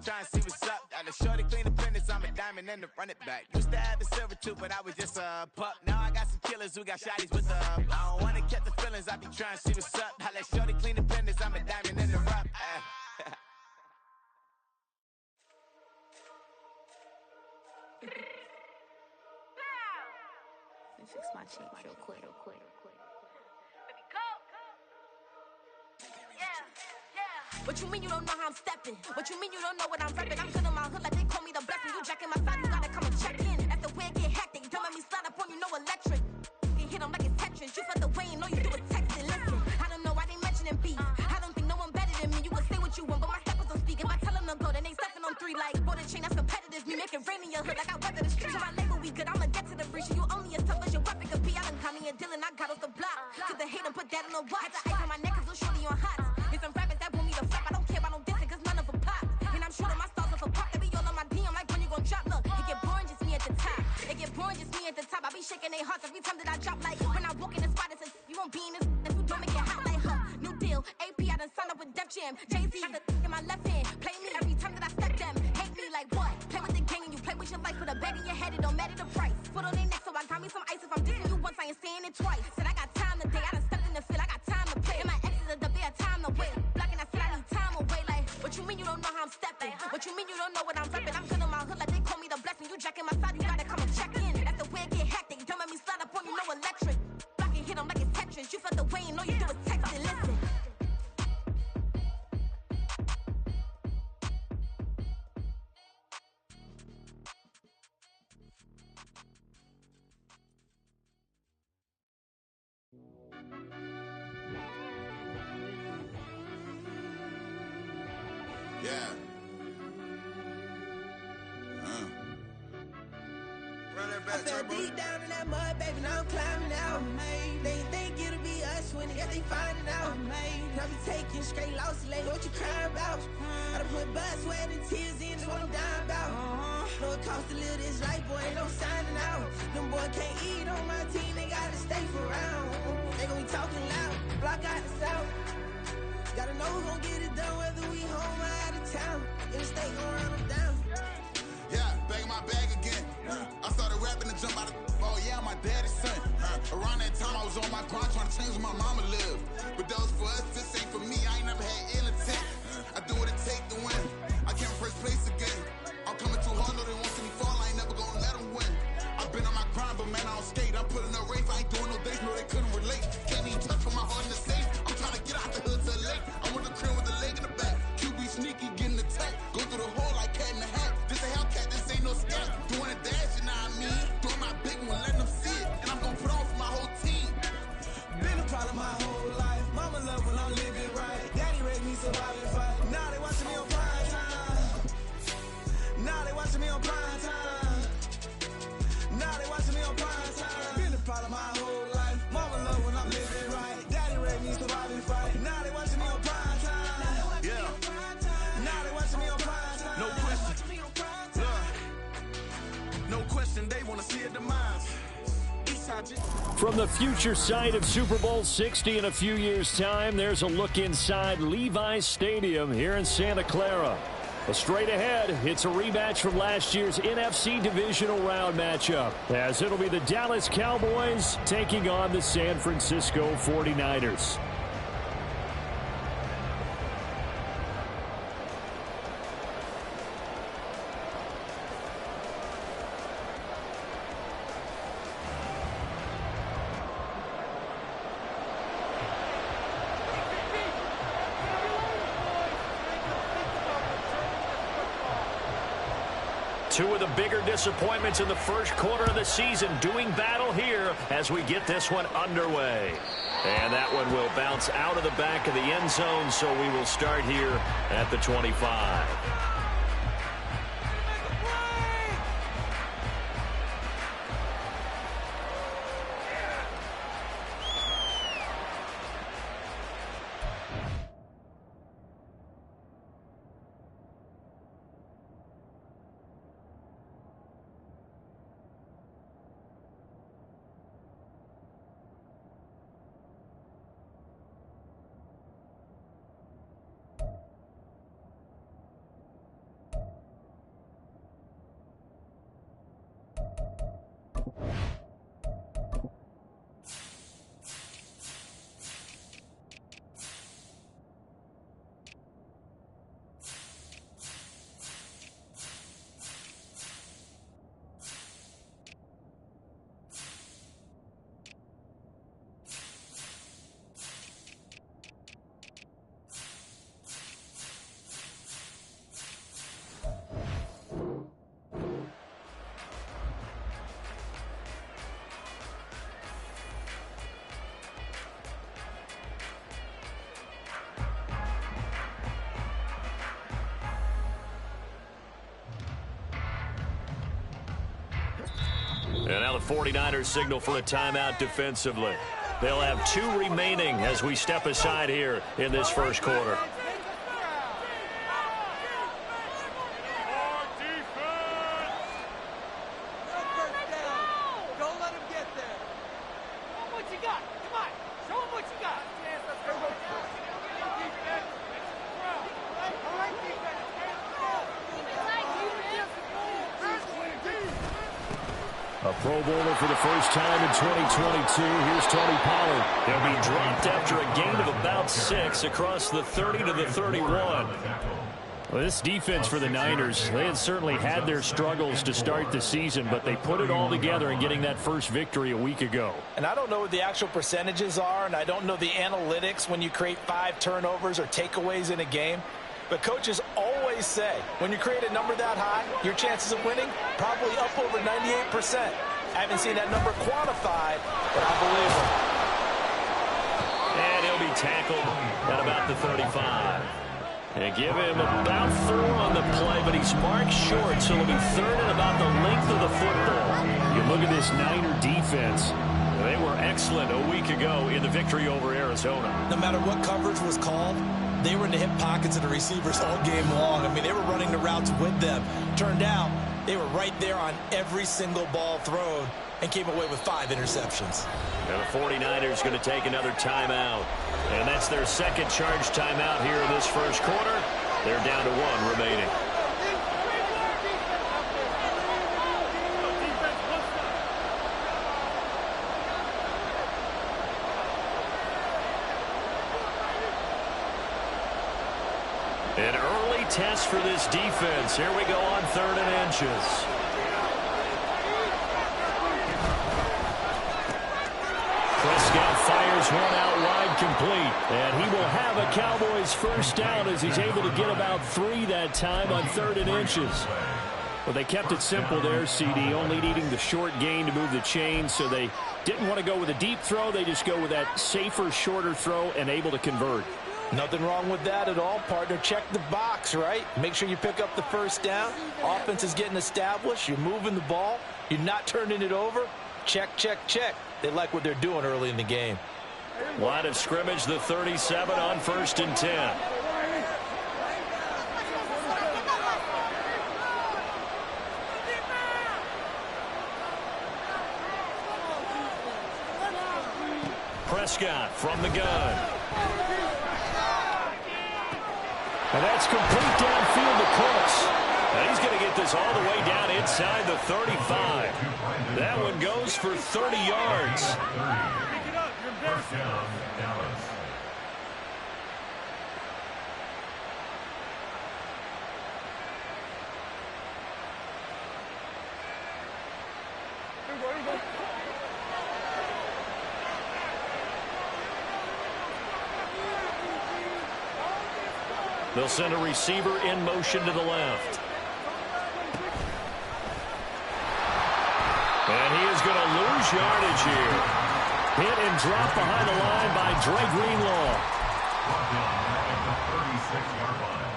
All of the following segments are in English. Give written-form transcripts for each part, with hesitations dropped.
trying to see what's up. Got a shorty clean the fitness, I'm a diamond and to run it back. Used to have a silver tooth, but I was just a pup. Now I got some killers who got shotties with the I don't wanna catch the feelings, I be trying to see what's up. I let shorty clean the fitness, I'm a diamond in the rough. Let me fix my cheek real quick. What you mean you don't know how I'm stepping? What you mean you don't know what I'm repping? I'm good in my hood like they call me the blessing. You jacking my side, you gotta come and check in. After where it get hectic, don't let me slide up on you, no electric. You hit them like it's Tetris. You felt the way and all you do is text and listen. I don't know why they mentioning beef. I don't think no one better than me. You can say what you want, but my steppers don't speak. If I tell them to go, then they stepping on 3 like border chain, that's competitive. Me making rain in your hood like I weather the street. So my label we good, I'ma get to the breach. You only as tough as your weapon could be. I done caught me a Dylan, I got off the block. Cause the hate and put that on the watch. Had the ice on my neck cause little shorty on hot. Get some rappers that want me to flap. I don't care about no dissing cause none of them pop. And I'm shooting my stars off a pop. They be all on my DM like when you gon' drop. Look, it get boring just me at the top. It get boring just me at the top. I be shaking their hearts every time that I drop. Like when I walk in the spot, it says you won't be in this. If you don't make it hot like new deal. AP, I done signed up with Def Jam. Jay-Z got the in my left hand. Play me every time that I step them. Hate me like what? Play with the gang and you play with your life. Put a bag in your head, it don't matter the price. Foot on their neck, so I got me some ice. If I'm dissing you once, I ain't saying it twice. Said I got time today. I done stepped in the field. I got time to play. And my exes are the bare time to wait. Blocking, I said I need time away. Like what you mean you don't know how I'm stepping? What you mean you don't know what I'm repping? I'm good in my hood like they call me the blessing. You jacking my side, you gotta come and check in. That's the way it get hectic. Don't let me slide up on you, no electric. Blocking, hit them like it's Tetris. You felt the way and all you do is text and listen. Yeah. Run that back, I fell deep down in that mud, baby, now I'm climbing out. They think it'll be us when they finding out. And I be taking straight losses, lady, what you crying about? I done put blood, sweat, and tears in, that's what I'm dying about. Know it costs to live this life, boy, ain't no signing out. Them boy can't eat on my team, they gotta stay for round. They gon' be talking loud, block out the south. Gotta know who gon' get it done, whether we home or out of town. In the state gon' run them down. Yeah, back in my bag again. I started rapping to jump out of oh yeah, my daddy's son. Around that time I was on my grind trying to change where my mama lived. But that was for us, this ain't for me. I ain't never had ill intent. I do what it take to win. I came first place again. I'm coming too hard, no they want to me fall. I ain't never gonna let them win. I've been on my grind, but man I don't skate. I'm putting up race, I ain't doing no dates, no they couldn't relate. Can't even touch with my heart in the safe. I'm trying to get out the hood to the lake. I want the crib with the leg in the back. QB sneaky, getting attacked. Go through the hole like cat in the hat. This a Hellcat, this ain't no scat. Doing a dash, you know what I mean? Doing my big one, letting them see it. And I'm gonna put on for my whole team. Been a problem my whole life. Mama love when I'm living right. Daddy raised me survive and fight. Now they watching me on prime time. Now they watching me on prime time. Now they watching me on prime time. Been a problem my whole life. Mama love when I'm living right. Daddy raised me survive and fight. Now they watching me on prime time. Yeah. Now they watching me on prime time. No question. No question, they wanna see a demise. From the future site of Super Bowl 60 in a few years' time, there's a look inside Levi's Stadium here in Santa Clara. Straight ahead, it's a rematch from last year's NFC Divisional Round matchup, as it'll be the Dallas Cowboys taking on the San Francisco 49ers. Two of the bigger disappointments in the first quarter of the season doing battle here as we get this one underway. And that one will bounce out of the back of the end zone, so we will start here at the 25. And now the 49ers signal for a timeout defensively. They'll have 2 remaining as we step aside here in this first quarter. A Pro Bowler for the first time in 2022. Here's Tony Pollard. He'll be dropped after a gain of about 6 across the 30 to the 31. Well, this defense for the Niners, they had certainly had their struggles to start the season, but they put it all together in getting that first victory a week ago. And I don't know what the actual percentages are, and I don't know the analytics when you create 5 turnovers or takeaways in a game. But coaches always say, when you create a number that high, your chances of winning probably up over 98%. I haven't seen that number quantified, but I believe it. And he'll be tackled at about the 35. And give him about 4 on the play, but he's marked short, so it'll be 3rd and about the length of the football. You look at this Niner defense. They were excellent a week ago in the victory over Arizona. No matter what coverage was called, they were in the hip pockets of the receivers all game long. I mean, they were running the routes with them. Turned out, they were right there on every single ball thrown and came away with 5 interceptions. And the 49ers going to take another timeout. And that's their second charge timeout here in this first quarter. They're down to 1 remaining. An early test for this defense. Here we go on 3rd and inches. Prescott fires one out wide, complete. And he will have a Cowboys first down as he's able to get about 3 that time on 3rd and inches. Well, they kept it simple there, CD, only needing the short gain to move the chains, so they didn't want to go with a deep throw. They just go with that safer, shorter throw and able to convert. Nothing wrong with that at all, partner. Check the box, right? Make sure you pick up the first down. Offense is getting established. You're moving the ball. You're not turning it over. Check, check, check. They like what they're doing early in the game. Line of scrimmage, the 37 on 1st and 10. Prescott from the gun. And that's complete downfield to Cooks. And he's going to get this all the way down inside the 35. That one goes for 30 yards. First down, Dallas. They'll send a receiver in motion to the left. And he is going to lose yardage here. Hit and drop behind the line by Dre Greenlaw. Brought down at the 36-yard line.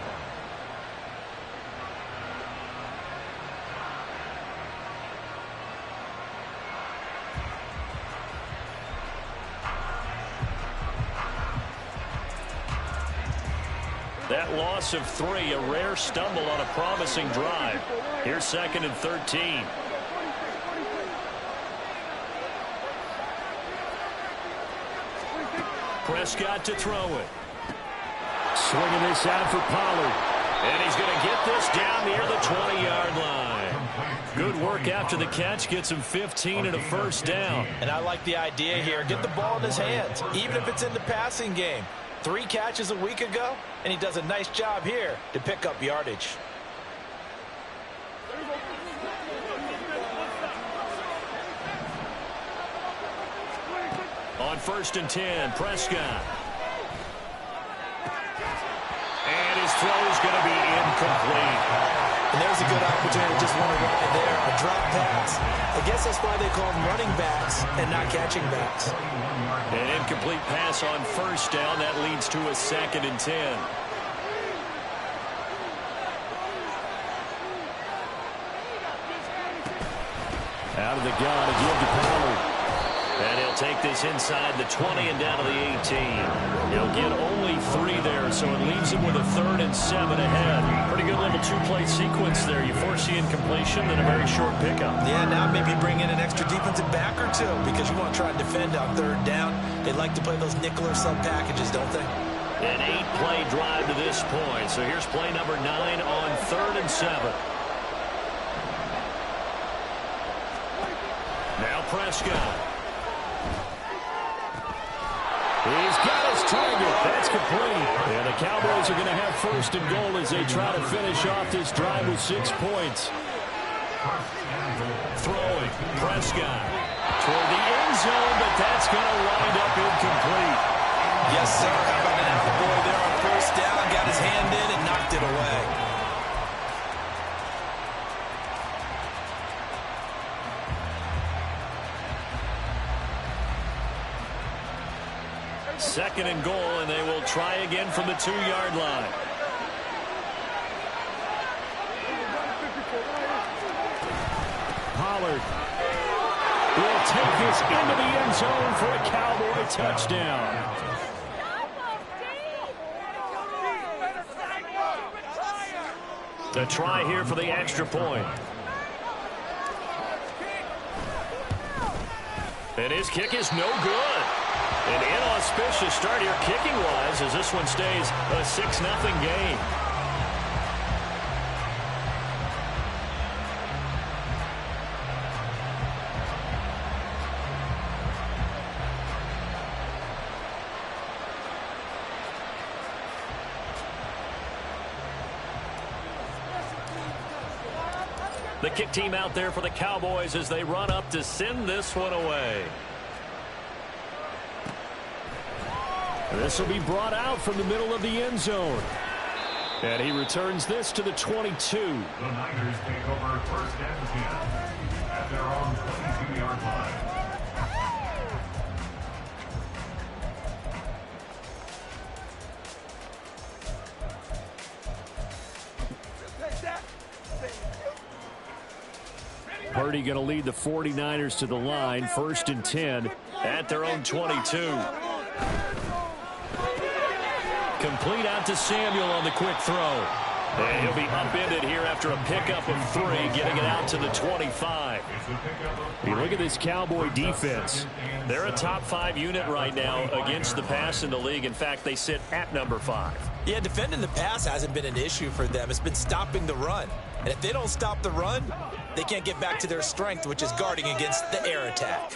That loss of 3, a rare stumble on a promising drive. Here's 2nd and 13. Prescott to throw it. Swinging this out for Pollard. And he's going to get this down near the 20-yard line. Good work after the catch. Gets him 15 and a first down. And I like the idea here. Get the ball in his hands, even if it's in the passing game. 3 catches a week ago, and he does a nice job here to pick up yardage. On 1st and 10, Prescott. And his throw is going to be incomplete. And there's a good opportunity to just want to ride there. A drop pass. I guess that's why they call them running backs and not catching backs. An incomplete pass on 1st down. That leads to a 2nd and 10. Out of the gun to give to Pollard. And he'll take this inside the 20 and down to the 18. He'll get only 3 there, so it leaves him with a 3rd and 7 ahead. Pretty good little 2-play sequence there. You force the incompletion, then a very short pickup. Yeah, now maybe bring in an extra defensive back or 2 because you want to try to defend on 3rd down. They like to play those nickel or sub packages, don't they? An 8-play drive to this point. So here's play number 9 on 3rd and 7. Now Prescott. He's got his target. That's complete. And the Cowboys are going to have 1st and goal as they try to finish off this drive with 6 points. Throwing. Prescott toward the end zone, but that's going to wind up incomplete. Yes, sir. How about an attaboy there on 1st down? Got his hand in and knocked it away. Second and goal, and they will try again from the 2-yard line. Pollard will take this into the end zone for a Cowboy touchdown. The try here for the extra point. And his kick is no good. An inauspicious start here kicking-wise as this one stays a 6-0 game. The kick team out there for the Cowboys as they run up to send this one away. This will be brought out from the middle of the end zone. And he returns this to the 22. The Niners take over 1st and 10 at their own 22-yard line. Purdy going to lead the 49ers to the line. 1st and 10 at their own 22. Complete out to Samuel on the quick throw. And he'll be upended here after a pickup of 3, getting it out to the 25. You look at this Cowboy defense. They're a top 5 unit right now against the pass in the league. In fact, they sit at number 5. Yeah, defending the pass hasn't been an issue for them. It's been stopping the run. And if they don't stop the run, they can't get back to their strength, which is guarding against the air attack.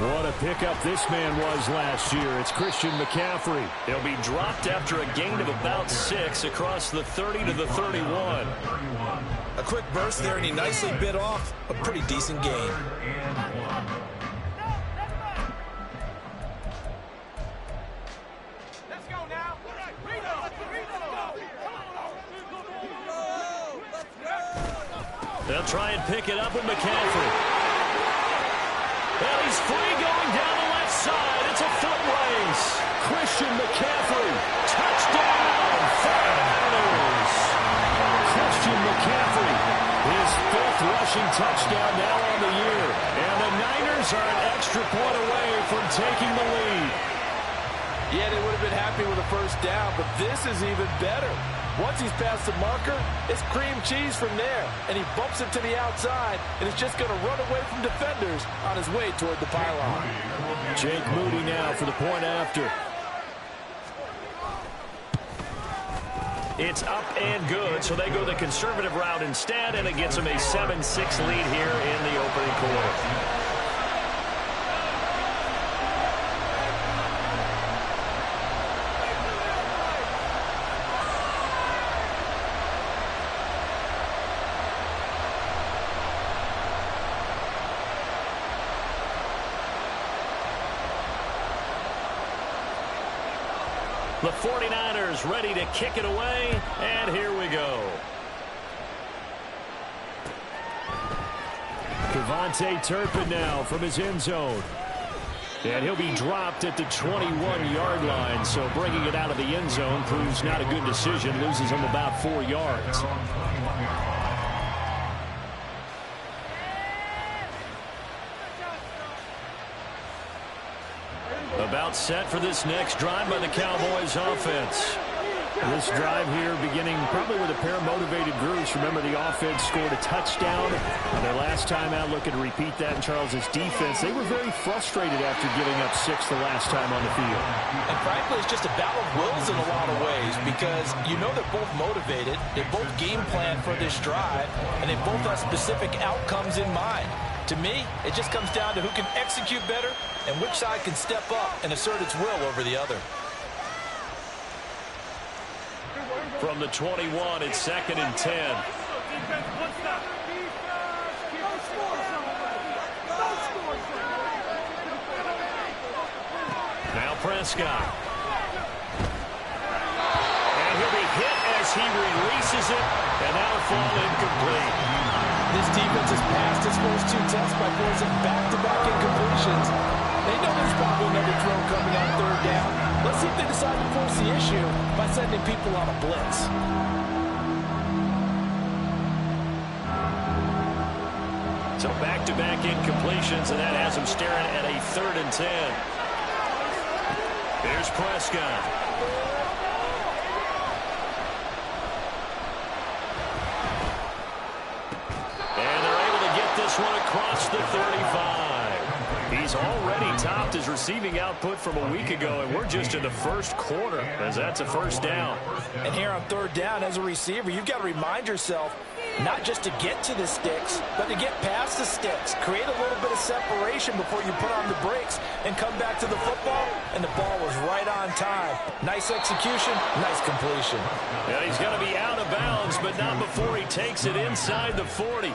What a pickup this man was last year. It's Christian McCaffrey. He'll be dropped after a gain of about 6 across the 30 to the 31. A quick burst there, and he nicely bit off a pretty decent gain. Let's go now. They'll try and pick it up with McCaffrey. Well, he's free going down the left side. It's a foot race. Christian McCaffrey. Touchdown, 49ers. Christian McCaffrey. His 5th rushing touchdown now on the year. And the Niners are an extra point away from taking the lead. Yeah, they would have been happy with a 1st down, but this is even better. Once he's past the marker, it's cream cheese from there. And he bumps it to the outside, and is just going to run away from defenders on his way toward the pylon. Jake Moody now for the point after. It's up and good, so they go the conservative route instead, and it gets them a 7-6 lead here in the opening quarter. The 49ers ready to kick it away, and here we go. Devontae Turpin now from his end zone. And he'll be dropped at the 21-yard line, so bringing it out of the end zone proves not a good decision, loses him about 4 yards. about set for this next drive by the Cowboys offense. This drive here beginning probably with a pair of motivated groups. Remember, the offense scored a touchdown on their last time out, looking to repeat that in Charles's defense. They were very frustrated after giving up 6 the last time on the field. And frankly, it's just a battle of wills in a lot of ways because you know they're both motivated, they both game plan for this drive, and they both have specific outcomes in mind. To me, it just comes down to who can execute better and which side can step up and assert its will over the other. From the 21, it's 2nd and 10. Now Prescott. And he'll be hit as he releases it, and that'll fall incomplete. This defense has passed its first 2 tests by forcing back-to-back incompletions. They know there's probably another throw coming on 3rd down. Let's see if they decide to force the issue by sending people on a blitz. So back-to-back incompletions, and that has them staring at a 3rd and 10. Here's Prescott. And they're able to get this one across the 35. He's already topped his receiving output from a week ago, and we're just in the first quarter as that's a 1st down. And here on 3rd down as a receiver, you've got to remind yourself not just to get to the sticks, but to get past the sticks. Create a little bit of separation before you put on the brakes and come back to the football, and the ball was right on time. Nice execution, nice completion. Yeah, he's going to be out of bounds, but not before he takes it inside the 40.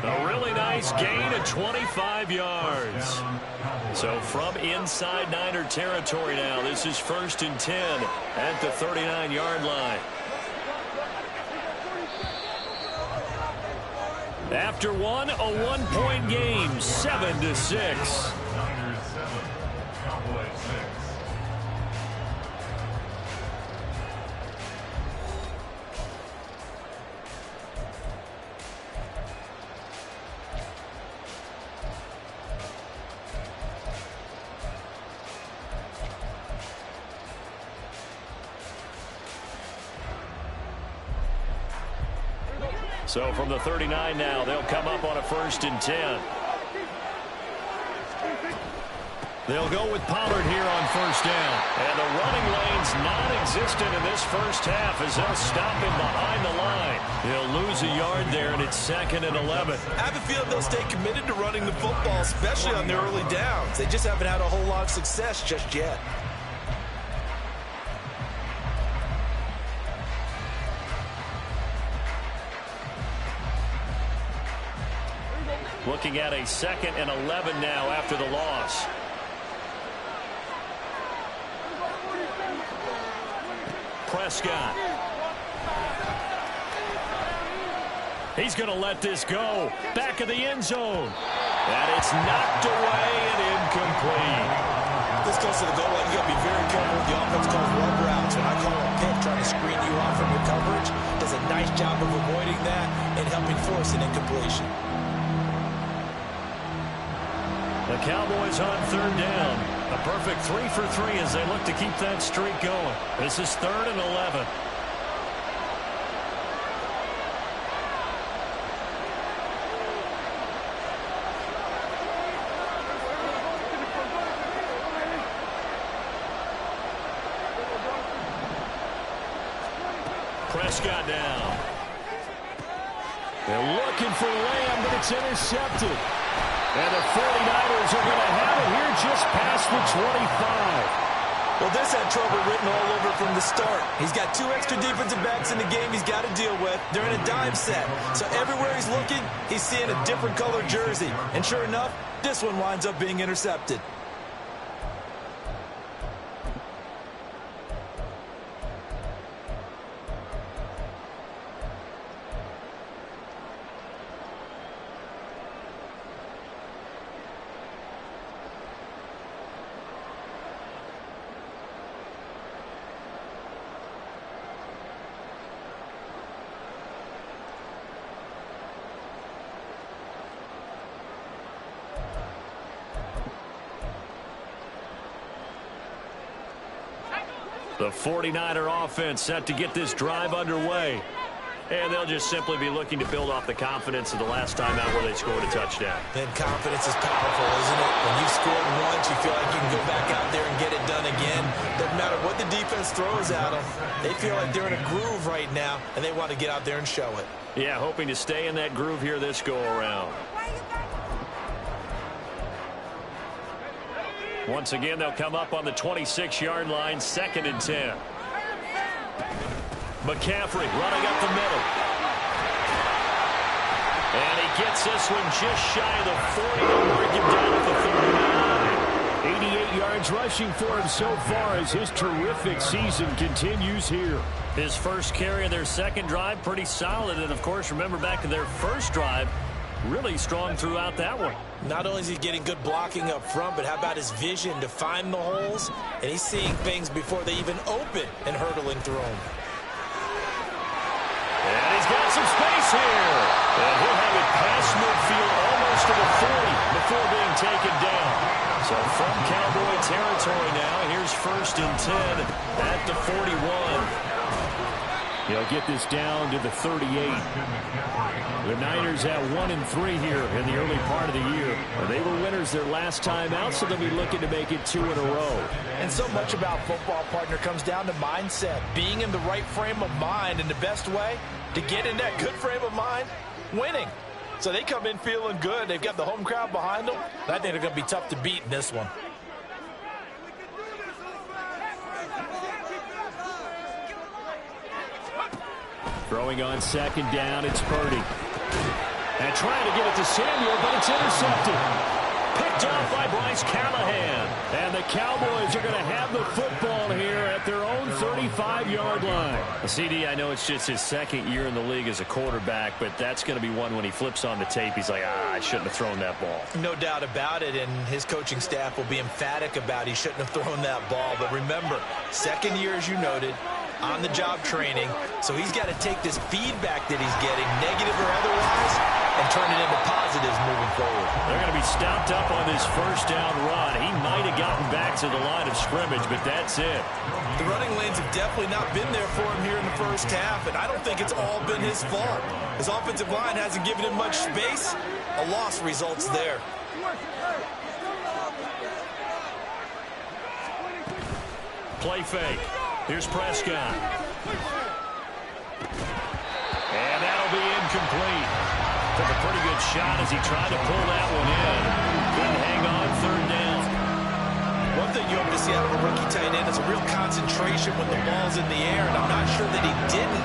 A really nice gain of 25 yards. So from inside Niner territory now, this is 1st and 10 at the 39-yard line. After one, a 1-point game, 7-6. Niners 7, Cowboys 6. So from the 39 now, they'll come up on a 1st and 10. They'll go with Pollard here on 1st down. And the running lane's non-existent in this first half as they'll stop him behind the line. He'll lose a yard there, and it's 2nd and 11. I have a feeling they'll stay committed to running the football, especially on their early downs. They just haven't had a whole lot of success just yet. Looking at a 2nd and 11 now after the loss. Prescott. He's going to let this go. Back of the end zone. And it's knocked away and incomplete. This goes to the goal line. You got to be very careful with the offense calls rub routes. When I call a pick trying to screen you off from your coverage, does a nice job of avoiding that and helping force an incompletion. The Cowboys on 3rd down. A perfect 3 for 3 as they look to keep that streak going. This is 3rd and 11. Prescott down. They're looking for Lamb, but it's intercepted. And the 49ers are going to have it here just past the 25. Well, this had trouble written all over from the start. He's got 2 extra defensive backs in the game he's got to deal with. They're in a dime set. So everywhere he's looking, he's seeing a different color jersey. And sure enough, this one winds up being intercepted. The 49er offense set to get this drive underway. And they'll just simply be looking to build off the confidence of the last time out where they scored a touchdown. Then confidence is powerful, isn't it? When you've scored once, you feel like you can go back out there and get it done again. Doesn't matter what the defense throws at them. They feel like they're in a groove right now, and they want to get out there and show it. Yeah, hoping to stay in that groove here this go-around. Once again, they'll come up on the 26-yard line, 2nd and 10. McCaffrey running up the middle. And he gets this one just shy of the 40 to mark him down at the 39. 88 yards rushing for him so far as his terrific season continues here. His first carry of their second drive, pretty solid. And, of course, remember back to their first drive, really strong throughout that one. Not only is he getting good blocking up front, but how about his vision to find the holes? And he's seeing things before they even open and hurtling through them. And he's got some space here. And he'll have it past midfield almost to the 40 before being taken down. So from Cowboy territory now, here's 1st and 10 at the 41. He'll get this down to the 38. The Niners at 1-3 here in the early part of the year. They were winners their last time out, so they'll be looking to make it 2 in a row. And so much about football, partner, comes down to mindset. Being in the right frame of mind, and the best way to get in that good frame of mind, winning. So they come in feeling good. They've got the home crowd behind them. I think they're going to be tough to beat in this one. Throwing on 2nd down, it's Purdy. And trying to get it to Samuel, but it's intercepted. Picked off by Bryce Callahan. And the Cowboys are going to have the football here at their own 35-yard line. CD, I know it's just his 2nd year in the league as a quarterback, but that's going to be one when he flips on the tape, he's like, I shouldn't have thrown that ball. No doubt about it, and his coaching staff will be emphatic about he shouldn't have thrown that ball. But remember, 2nd year, as you noted, on-the-job training, so he's got to take this feedback that he's getting, negative or otherwise, and turn it into positives moving forward. They're going to be stopped up on this 1st down run. He might have gotten back to the line of scrimmage, but that's it. The running lanes have definitely not been there for him here in the first half, and I don't think it's all been his fault. His offensive line hasn't given him much space. A loss results there. Play fake. Here's Prescott. And that'll be incomplete. Took a pretty good shot as he tried to pull that one in. Couldn't hang on 3rd down. One thing you hope to see out of a rookie tight end is a real concentration when the ball's in the air, and I'm not sure that he didn't,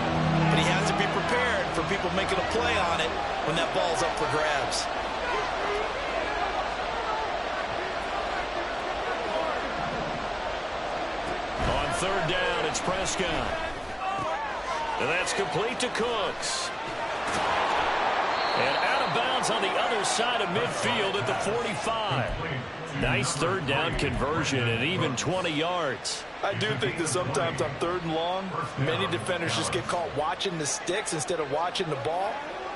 but he has to be prepared for people making a play on it when that ball's up for grabs. On 3rd down, it's Prescott. And that's complete to Cooks. And out of bounds on the other side of midfield at the 45. Nice 3rd down conversion and even 20 yards. I do think that sometimes on 3rd and long, many defenders just get caught watching the sticks instead of watching the ball.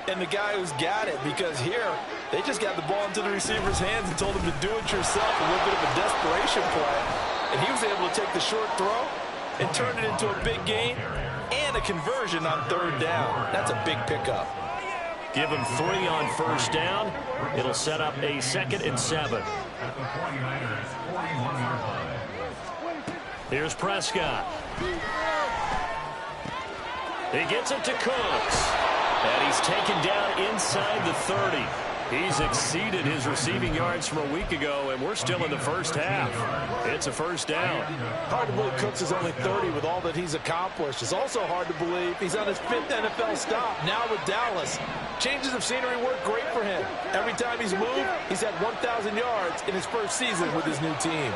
And the guy who's got it, because here, they just got the ball into the receiver's hands and told him to do it yourself, a little bit of a desperation play. And he was able to take the short throw and turn it into a big gain and a conversion on 3rd down. That's a big pickup. Give him 3 on 1st down. It'll set up a 2nd and 7. Here's Prescott. He gets it to Cooks. And he's taken down inside the 30. He's exceeded his receiving yards from a week ago, and we're still in the first half. It's a 1st down. Hard to believe Cooks is only 30 with all that he's accomplished. It's also hard to believe he's on his 5th NFL stop, now with Dallas. Changes of scenery work great for him. Every time he's moved, he's had 1,000 yards in his first season with his new team.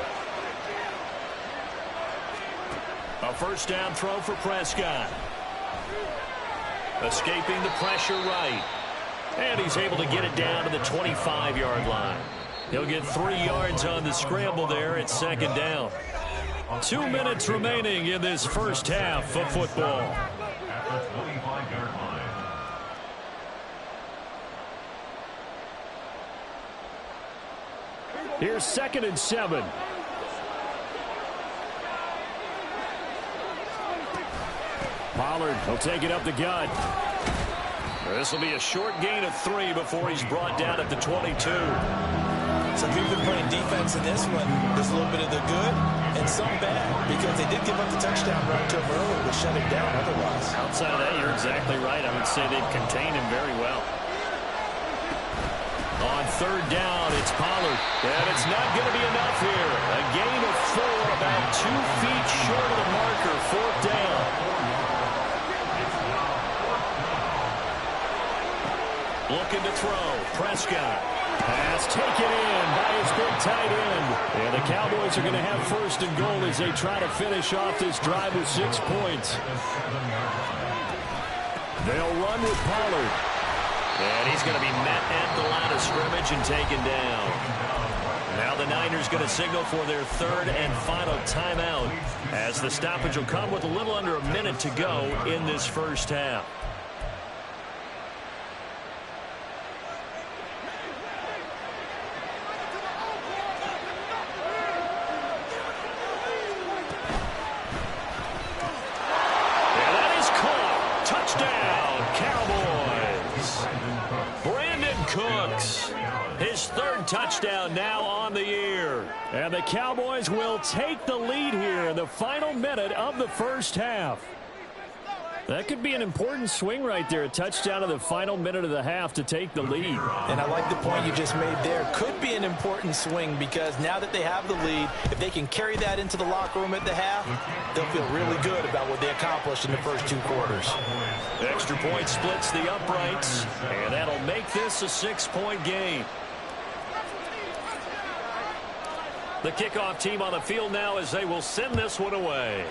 A 1st down throw for Prescott. Escaping the pressure right. And he's able to get it down to the 25-yard line. He'll get 3 yards on the scramble there at 2nd down. 2 minutes remaining in this first half of football. At the 25-yard line. Here's 2nd and 7. Pollard will take it up the gut. This will be a short gain of 3 before he's brought down at the 22. So if you've been playing defense in this one, there's a little bit of the good and some bad, because they did give up the touchdown run to him earlier, but shut him down otherwise. Outside of that, you're exactly right. I would say they've contained him very well. On third down, it's Pollard. And it's not going to be enough here. A gain of 4, about 2 feet short of the marker. 4th down. Looking to throw. Prescott. Pass taken in by his big tight end. And the Cowboys are going to have 1st and goal as they try to finish off this drive with 6 points. They'll run with Pollard. And he's going to be met at the line of scrimmage and taken down. Now the Niners going to signal for their 3rd and final timeout, as the stoppage will come with a little under a minute to go in this first half. And that is caught. Touchdown, Cowboys. Brandon Cooks, his 3rd touchdown now on the year. And the Cowboys will take the lead here in the final minute of the first half. That could be an important swing right there. A touchdown in the final minute of the half to take the lead. And I like the point you just made there. Could be an important swing, because now that they have the lead, if they can carry that into the locker room at the half, they'll feel really good about what they accomplished in the first 2 quarters. Extra point splits the uprights, and that'll make this a 6-point game. The kickoff team on the field now as they will send this one away.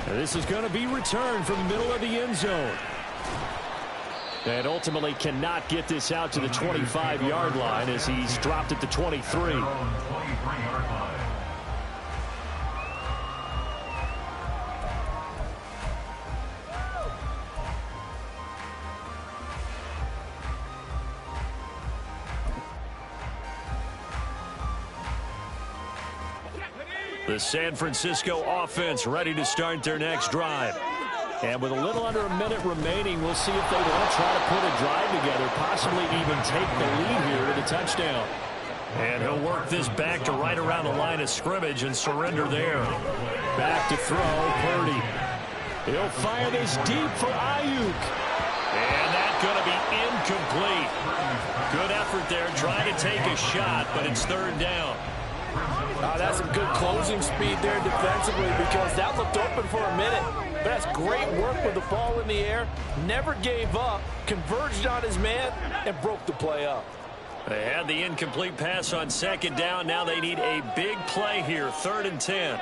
And this is going to be returned from the middle of the end zone. And ultimately cannot get this out to the 25-yard line as he's dropped at the 23. The San Francisco offense ready to start their next drive. And with a little under a minute remaining, we'll see if they want to try to put a drive together, possibly even take the lead here to the touchdown. And he'll work this back to right around the line of scrimmage and surrender there. Back to throw, Purdy. He'll fire this deep for Ayuk. And that's going to be incomplete. Good effort there, trying to take a shot, but it's 3rd down. That's some good closing speed there defensively, because that looked open for a minute. But that's great work with the ball in the air. Never gave up, converged on his man, and broke the play up. They had the incomplete pass on 2nd down. Now they need a big play here, 3rd and 10.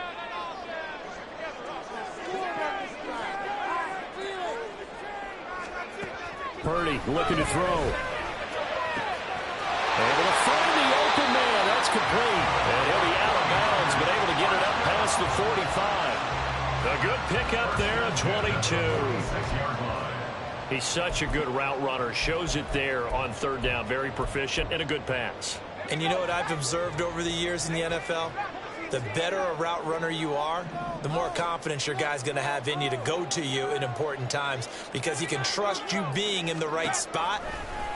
Purdy looking to throw. Able to find the open man. That's complete. And he'll be out of bounds, but able to get it up past the 45. A good pickup there at 22. He's such a good route runner. Shows it there on 3rd down. Very proficient and a good pass. And you know what I've observed over the years in the NFL? The better a route runner you are, the more confidence your guy's going to have in you to go to you in important times, because he can trust you being in the right spot,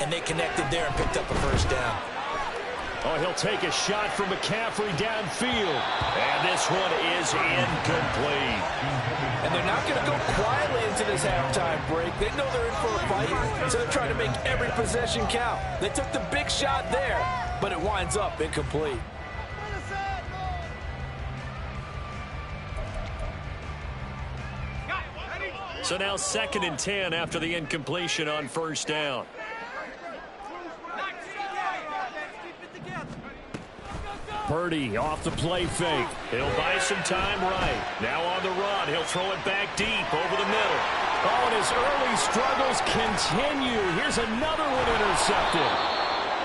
and they connected there and picked up a 1st down. Oh, he'll take a shot from McCaffrey downfield. And this one is incomplete. And they're not going to go quietly into this halftime break. They know they're in for a fight, so they're trying to make every possession count. They took the big shot there, but it winds up incomplete. So now 2nd and 10 after the incompletion on 1st down. Purdy off the play fake. He'll buy some time right. Now on the run. He'll throw it back deep over the middle. Oh, and his early struggles continue. Here's another one intercepted.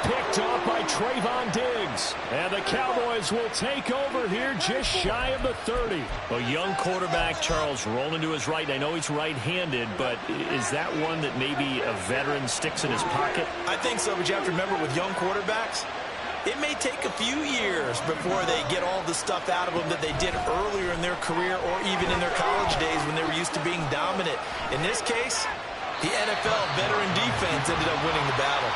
Picked off by Trayvon Diggs. And the Cowboys will take over here just shy of the 30. A young quarterback, Charles, rolling to his right. I know he's right-handed, but is that one that maybe a veteran sticks in his pocket? I think so, but you have to remember with young quarterbacks, it may take a few years before they get all the stuff out of them that they did earlier in their career or even in their college days when they were used to being dominant. In this case, the NFL veteran defense ended up winning the battle.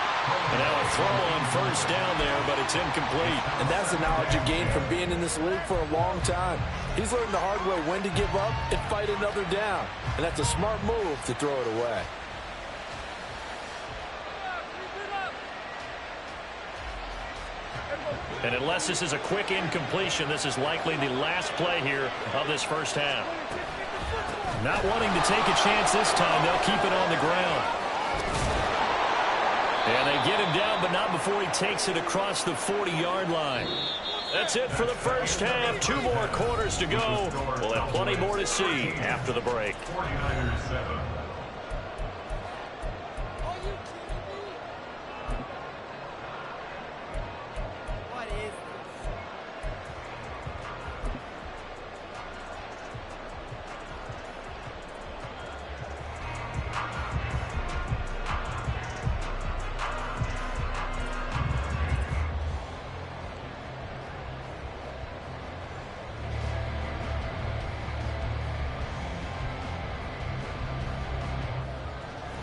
And now a throw on first down there, but it's incomplete. And that's the knowledge you gain from being in this league for a long time. He's learned the hard way when to give up and fight another down. And that's a smart move to throw it away. And unless this is a quick incompletion, this is likely the last play here of this first half. Not wanting to take a chance this time, they'll keep it on the ground. And they get him down, but not before he takes it across the 40-yard line. That's it for the first half. 2 more quarters to go. We'll have plenty more to see after the break. 49ers 7.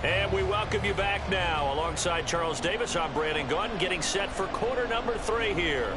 And we welcome you back now. Alongside Charles Davis, I'm Brandon Gunn, getting set for quarter number 3 here.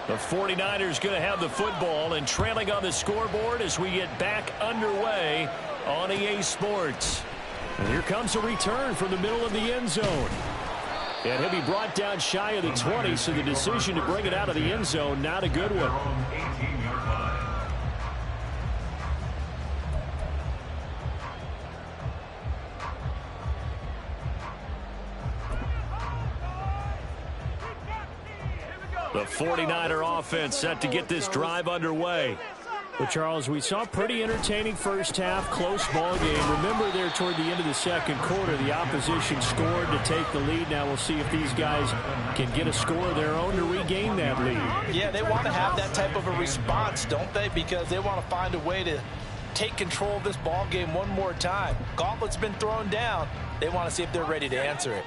The 49ers going to have the football and trailing on the scoreboard as we get back underway on EA Sports. And here comes a return from the middle of the end zone. And he'll be brought down shy of the 20, so the decision to bring it out of the end zone, not a good one. 18-yard line. The 49er offense set to get this drive underway. But, Charles, we saw a pretty entertaining first half, close ball game. Remember there toward the end of the second quarter, the opposition scored to take the lead. Now we'll see if these guys can get a score of their own to regain that lead. Yeah, they want to have that type of a response, don't they? Because they want to find a way to take control of this ball game one more time. Gauntlet's been thrown down. They want to see if they're ready to answer it.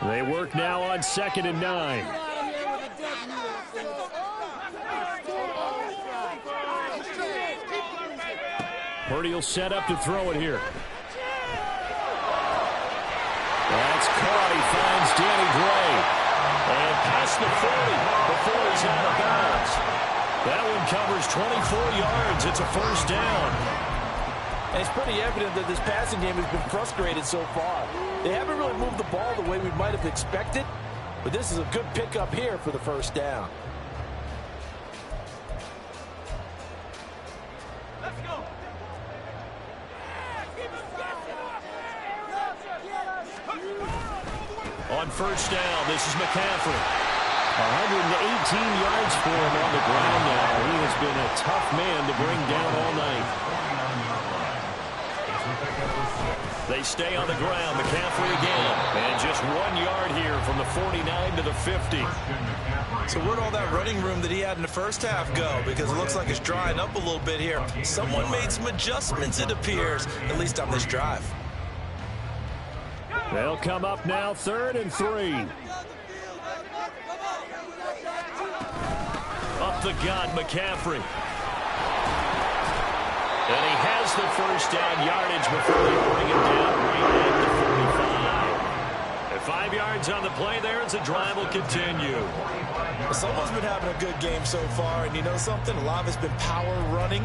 They work now on 2nd and 9. Purdy will set up to throw it here. That's caught. He finds Danny Gray. And past the 40 before he's out of bounds. That one covers 24 yards. It's a first down. And it's pretty evident that this passing game has been frustrated so far. They haven't really moved the ball the way we might have expected, but this is a good pickup here for the first down. On first down, this is McCaffrey. 118 yards for him on the ground now. He has been a tough man to bring down all night. They stay on the ground. McCaffrey again. And just 1 yard here from the 49 to the 50. So where'd all that running room that he had in the first half go? Because it looks like it's drying up a little bit here. Someone made some adjustments, it appears, at least on this drive. They'll come up now, 3rd and 3. Up the gut, McCaffrey. And he has the first down yardage before they bring him down right at the 45. And 5 yards on the play there as the drive will continue. Someone's been having a good game so far, and you know something? A lot of it's been power running.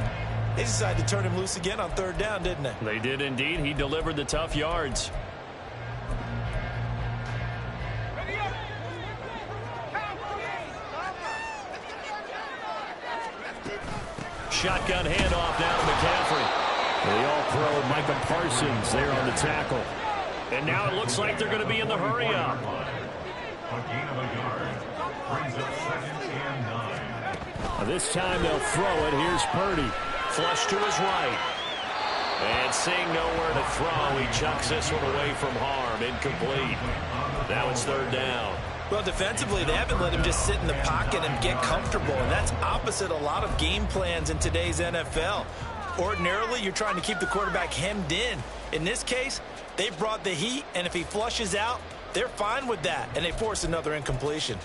They decided to turn him loose again on 3rd down, didn't they? They did indeed. He delivered the tough yards. Shotgun handoff now to McCaffrey. The all-pro Micah Parsons there on the tackle. And now it looks like they're going to be in the hurry-up. A gain of a yard. Brings up 2nd and 9. This time they'll throw it. Here's Purdy. Flush to his right. And seeing nowhere to throw, he chucks this one away from harm. Incomplete. Now it's third down. Well, defensively, they haven't let him just sit in the pocket and get comfortable, and that's opposite a lot of game plans in today's NFL. Ordinarily, you're trying to keep the quarterback hemmed in. In this case, they brought the heat, and if he flushes out, they're fine with that, and they force another incompletion.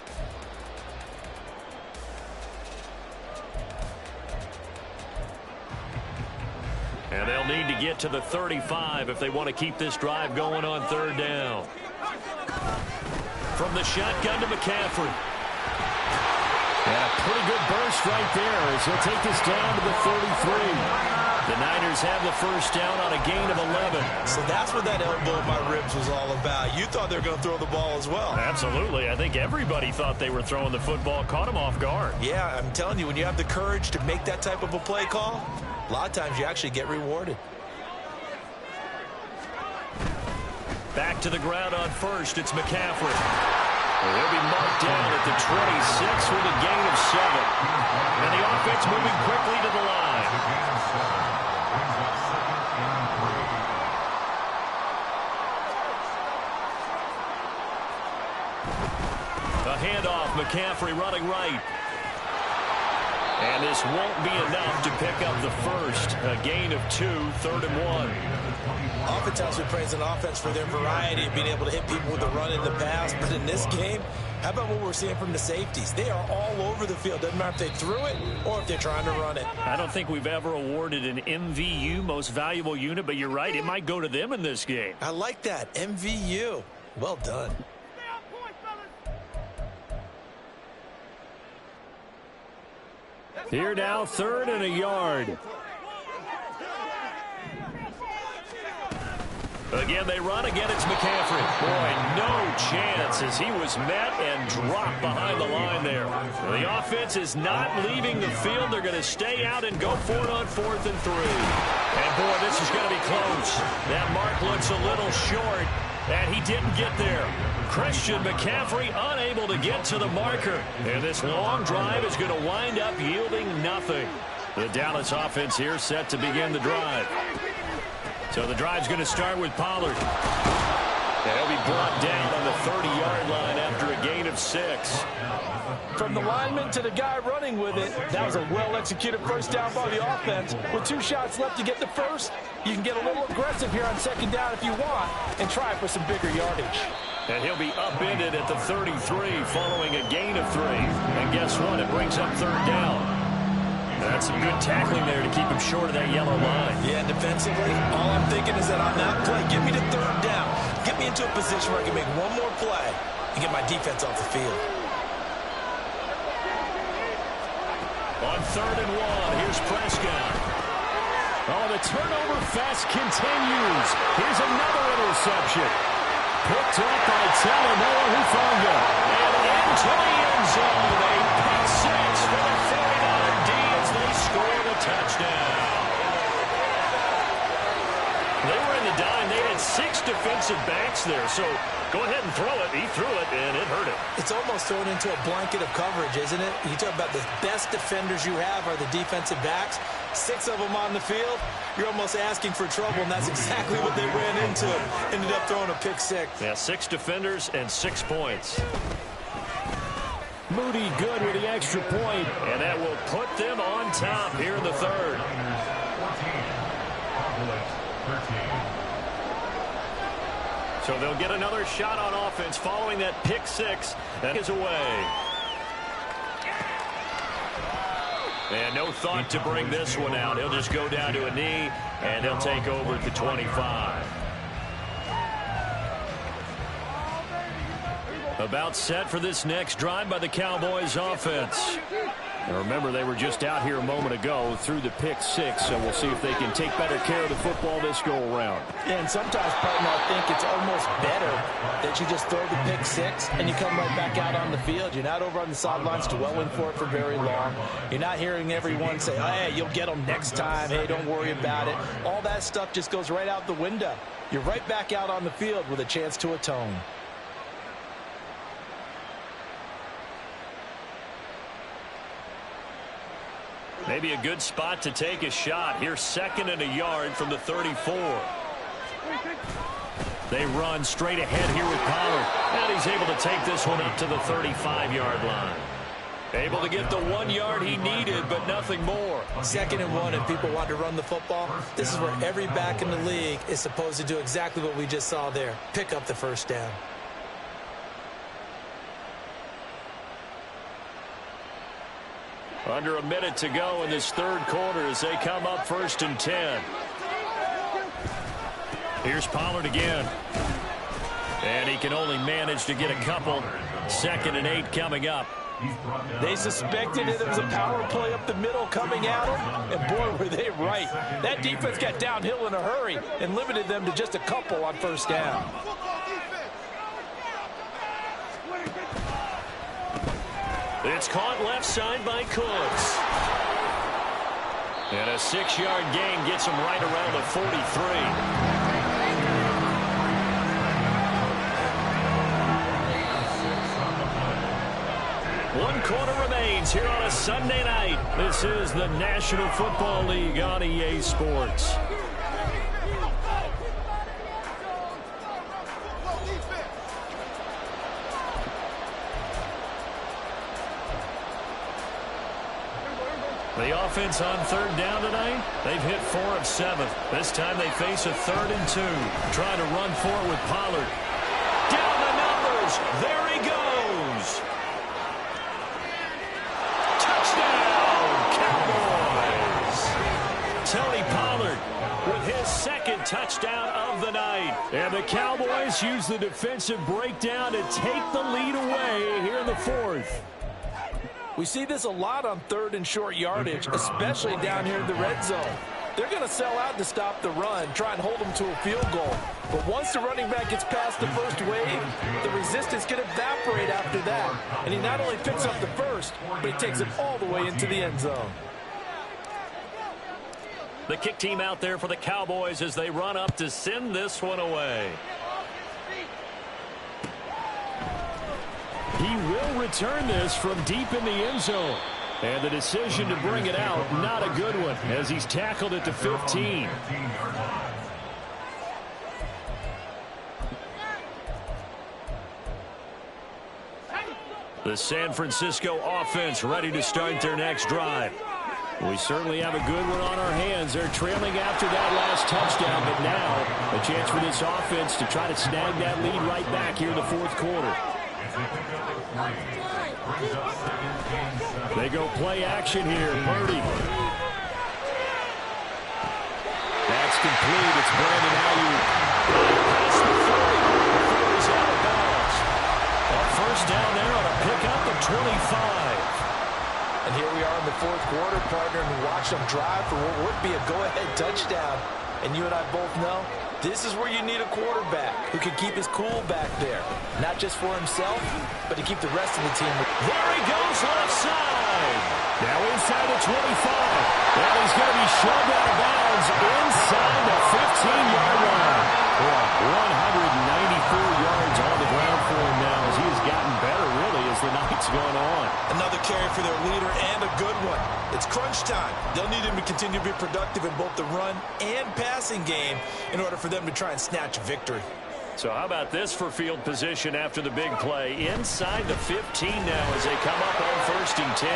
And they'll need to get to the 35 if they want to keep this drive going on third down. From the shotgun to McCaffrey. And a pretty good burst right there as he'll take this down to the 33. The Niners have the first down on a gain of 11. So that's what that elbow in my ribs was all about. You thought they were going to throw the ball as well. Absolutely. I think everybody thought they were throwing the football, caught him off guard. Yeah, I'm telling you, when you have the courage to make that type of a play call, a lot of times you actually get rewarded. Back to the ground on first. It's McCaffrey. He'll be marked down at the 26 with a gain of 7. And the offense moving quickly to the line. A handoff, McCaffrey running right. And this won't be enough to pick up the first. A gain of 2, 3rd and 1. Oftentimes we praise an offense for their variety of being able to hit people with the run in the pass. But in this game, how about what we're seeing from the safeties? They are all over the field. Doesn't matter if they threw it or if they're trying to run it. I don't think we've ever awarded an MVU, most valuable unit, but you're right. It might go to them in this game. I like that. MVU. Well done. Here now, 3rd and a yard. Again, they run. Again, it's McCaffrey. Boy, no chance as he was met and dropped behind the line there. The offense is not leaving the field. They're going to stay out and go for it on 4th and 3. And, boy, this is going to be close. That mark looks a little short, and he didn't get there. Christian McCaffrey unable to get to the marker. And this long drive is going to wind up yielding nothing. The Dallas offense here set to begin the drive. So the drive's going to start with Pollard. And he'll be brought down on the 30-yard line after a gain of 6. From the lineman to the guy running with it, that was a well-executed first down by the offense. With 2 shots left to get the first, you can get a little aggressive here on 2nd down if you want and try for some bigger yardage. And he'll be upended at the 33 following a gain of 3. And guess what? It brings up 3rd down. That's some good tackling there to keep him short of that yellow line. Yeah, defensively, all I'm thinking is that on that play, get me to 3rd down. Get me into a position where I can make one more play and get my defense off the field. On 3rd and 1, here's Prescott. Oh, the turnover fest continues. Here's another interception. Picked up by Talanoa Hufanga. And into the end zone. A pick 6 for the 49er D as they score the touchdown. They were in the dime. They had 6 defensive backs there. So go ahead and throw it. He threw it, and it hurt him. It's almost thrown into a blanket of coverage, isn't it? You talk about the best defenders you have are the defensive backs. 6 of them on the field. You're almost asking for trouble, and that's exactly what they ran into. Ended up throwing a pick 6. Yeah, 6 defenders and 6 points. Moody good with the extra point, and that will put them on top here in the 3rd. 13. So they'll get another shot on offense following that pick 6. That is away. And no thought to bring this one out. He'll just go down to a knee, and he'll take over at the 25. About set for this next drive by the Cowboys offense. And remember, they were just out here a moment ago through the pick 6, so we'll see if they can take better care of the football this go-around. Yeah, and sometimes, partner, I think it's almost better that you just throw the pick 6 and you come right back out on the field. You're not over on the sidelines dwelling for it for very long. You're not hearing everyone say, oh, hey, you'll get them next time. Hey, don't worry about it. All that stuff just goes right out the window. You're right back out on the field with a chance to atone. Maybe a good spot to take a shot. Here's 2nd and a yard from the 34. They run straight ahead here with Pollard. And he's able to take this one up to the 35-yard line. Able to get the 1 yard he needed, but nothing more. 2nd and 1, and people want to run the football. This is where every back in the league is supposed to do exactly what we just saw there. Pick up the first down. Under a minute to go in this 3rd quarter as they come up 1st and 10. Here's Pollard again. And he can only manage to get a couple. 2nd and 8 coming up. They suspected it was a power play up the middle coming at them, and boy, were they right. That defense got downhill in a hurry and limited them to just a couple on 1st down. It's caught left side by Cooks. And a 6-yard gain gets him right around the 43. One quarter remains here on a Sunday night. This is the National Football League on EA Sports. The offense on 3rd down tonight, they've hit 4 of 7. This time they face a 3rd and 2. Trying to run for it with Pollard. Down the numbers. There he goes. Touchdown, Cowboys. Tony Pollard with his 2nd touchdown of the night. And the Cowboys use the defensive breakdown to take the lead away here in the 4th. We see this a lot on 3rd and short yardage, especially down here in the red zone. They're going to sell out to stop the run, try and hold them to a field goal. But once the running back gets past the first wave, the resistance can evaporate after that. And he not only picks up the first, but he takes it all the way into the end zone. The kick team out there for the Cowboys as they run up to send this one away. He will return this from deep in the end zone. And the decision to bring it out, not a good one, as he's tackled at the 15. The San Francisco offense ready to start their next drive. We certainly have a good one on our hands. They're trailing after that last touchdown, but now a chance for this offense to try to snag that lead right back here in the 4th quarter. They go play action here. Purdy. That's complete. It's Brandon Ayuk. Past the 40. Before he's out of bounds. A 1st down there on a pickup of 25. And here we are in the 4th quarter, partner, and watch them drive for what would be a go-ahead touchdown. And you and I both know this is where you need a quarterback who can keep his cool back there. Not just for himself, but to keep the rest of the team. There he goes left side. Now inside the 25. Well, he's going to be shoved out of bounds inside the 15-yard line. 194 yards on the ground for him now as he has gotten better, really, as the night's gone on. Another carry for their leader and a good one. It's crunch time. They'll need him to continue to be productive in both the run and passing game in order for them to try and snatch a victory. So how about this for field position after the big play? Inside the 15 now as they come up on 1st and 10.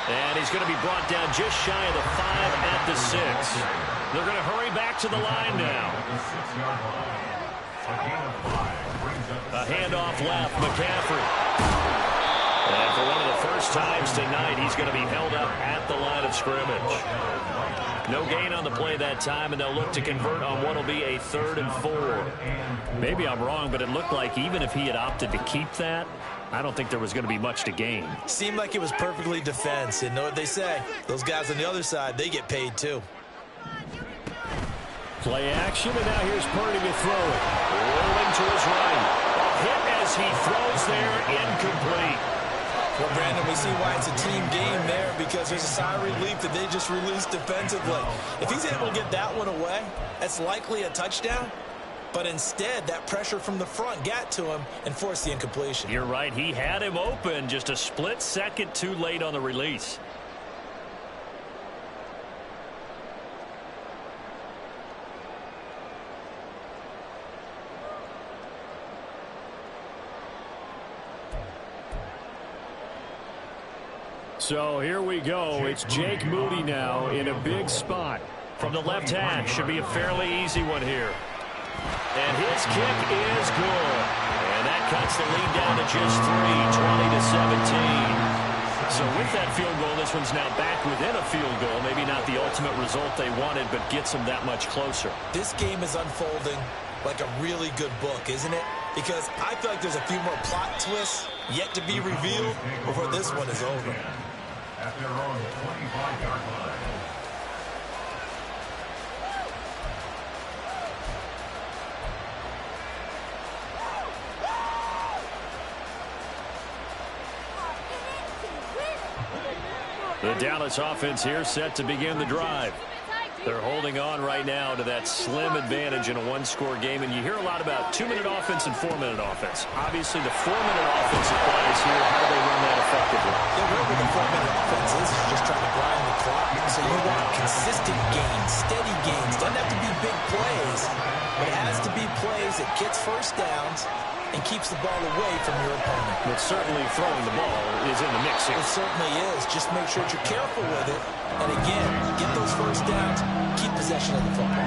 And he's going to be brought down just shy of the 5 at the 6. They're going to hurry back to the line now. A handoff left, McCaffrey. And for one of the first times tonight, he's going to be held up at the line of scrimmage. No gain on the play that time, and they'll look to convert on what will be a 3rd and 4. Maybe I'm wrong, but it looked like even if he had opted to keep that, I don't think there was going to be much to gain. Seemed like it was perfectly defense. And know what they say? Those guys on the other side, they get paid too. Play action, and now here's Purdy to throw it. Rolling to his right. A hit as he throws there, incomplete. Well, Brandon, we see why it's a team game there, because there's a sigh of relief that they just released defensively. If he's able to get that one away, that's likely a touchdown. But instead, that pressure from the front got to him and forced the incompletion. You're right. He had him open, just a split second too late on the release. So here we go. It's Jake Moody now in a big spot. From the left hash, should be a fairly easy one here. And his kick is good. And that cuts the lead down to just 20-17. So with that field goal, this one's now back within a field goal. Maybe not the ultimate result they wanted, but gets them that much closer. This game is unfolding like a really good book, isn't it? Because I feel like there's a few more plot twists yet to be revealed before this one is over. At their own 25-yard line. The Dallas offense here set to begin the drive. They're holding on right now to that slim advantage in a one-score game, and you hear a lot about 2-minute offense and 4-minute offense. Obviously, the 4-minute offense applies here. How do they run that effectively? Yeah, whatever the 4-minute offense is just trying to grind the clock. So you want consistent gains, steady gains. Doesn't have to be big plays, but it has to be plays that gets first downs and keeps the ball away from your opponent. But certainly throwing the ball is in the mix here. It certainly is. Just make sure that you're careful with it. And again, get those first downs, keep possession of the football.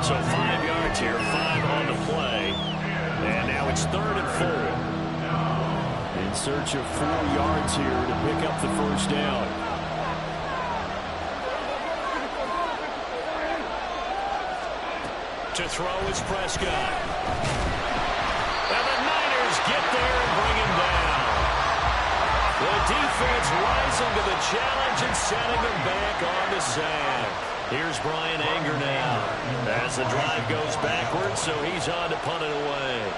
So 5 yards here, 5 on the play. And now it's 3rd and 4. In search of 4 yards here to pick up the first down. To throw is Prescott. And the Niners get there and bring him down. The defense rising to the challenge and sending them back on the sand. Here's Brian Anger now as the drive goes backwards, so he's on to punt it away.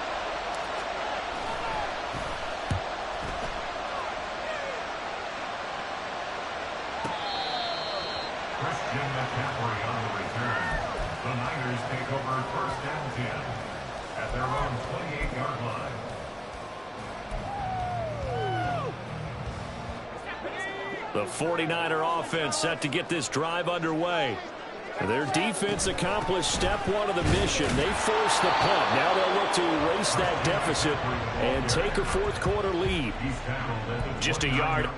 Christian McCaffrey on the return. The Niners take over 1st and 10 at their own 28-yard line. The 49er offense set to get this drive underway. Their defense accomplished step 1 of the mission. They forced the punt. Now they'll look to erase that deficit and take a 4th quarter lead. Just a yard.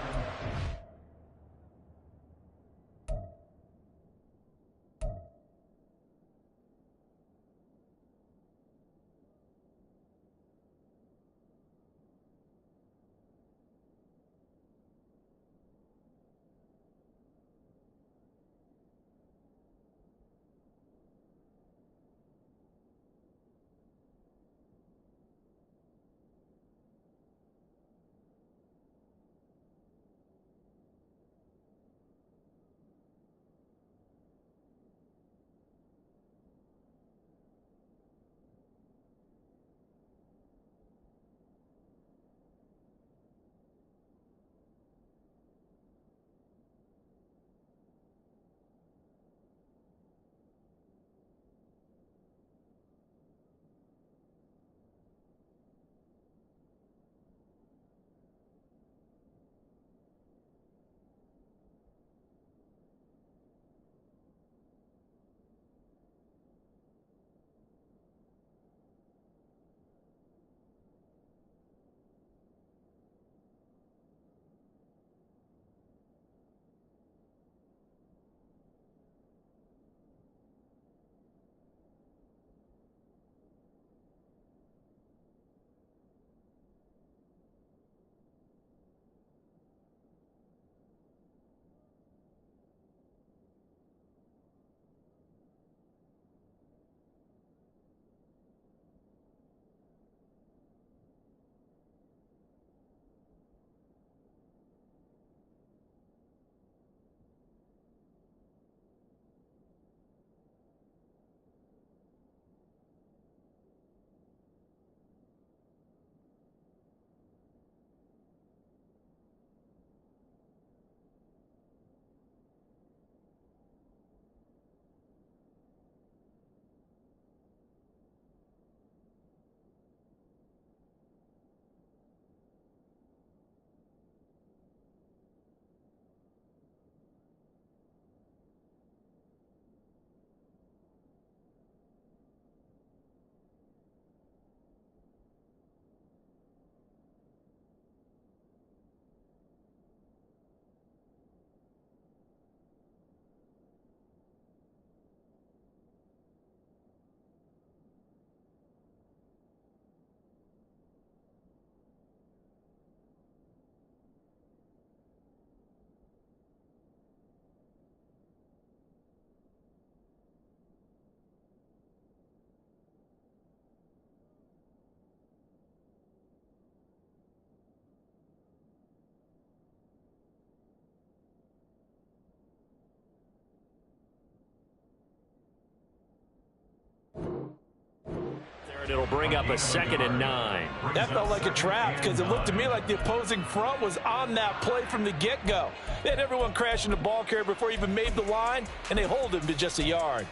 It'll bring up a 2nd and 9. That felt like a trap because it looked to me like the opposing front was on that play from the get-go. They had everyone crashing the ball carrier before he even made the line, and they hold him to just a yard.